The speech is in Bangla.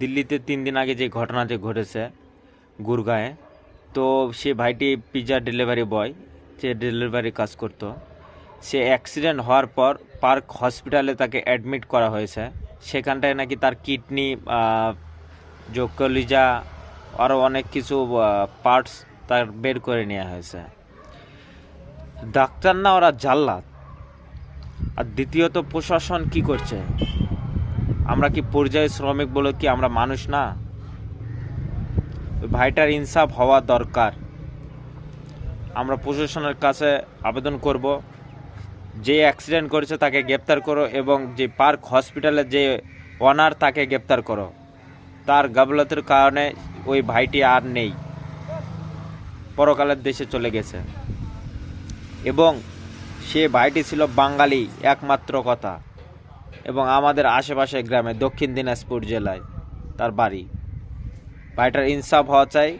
দিল্লিতে 3 দিন আগে যে ঘটনাটি ঘটেছে গুরগাঁয়ে, তো সে ভাইটি পিৎজা ডেলিভারি বয়, সে ডেলিভারি কাজ করতো। সে অ্যাক্সিডেন্ট হওয়ার পর পার্ক হসপিটালে তাকে অ্যাডমিট করা হয়েছে। সেখানটায় নাকি তার কিডনি, কলিজা, আরও অনেক কিছু পার্টস তার বের করে নেওয়া হয়েছে। ডাক্তার না, ওরা জাল্লাদ। আর দ্বিতীয়ত প্রশাসন কি করছে? আমরা কি পর্যায় শ্রমিক বলে কি আমরা মানুষ না? ওই ভাইটার ইনসাফ হওয়া দরকার। আমরা প্রশাসনের কাছে আবেদন করব, যে অ্যাক্সিডেন্ট করেছে তাকে গ্রেপ্তার করো, এবং যে পার্ক হসপিটালের যে ওনার তাকে গ্রেপ্তার করো। তার গাফলতের কারণে ওই ভাইটি আর নেই, পরকালের দেশে চলে গেছে। এবং সে ভাইটি ছিল বাঙালি একমাত্র কথা, এবং আমাদের আশেপাশে গ্রামে দক্ষিণ দিনাজপুর জেলায় তার বাড়ি। ভাইটার ইনসাফ হওয়া চাই।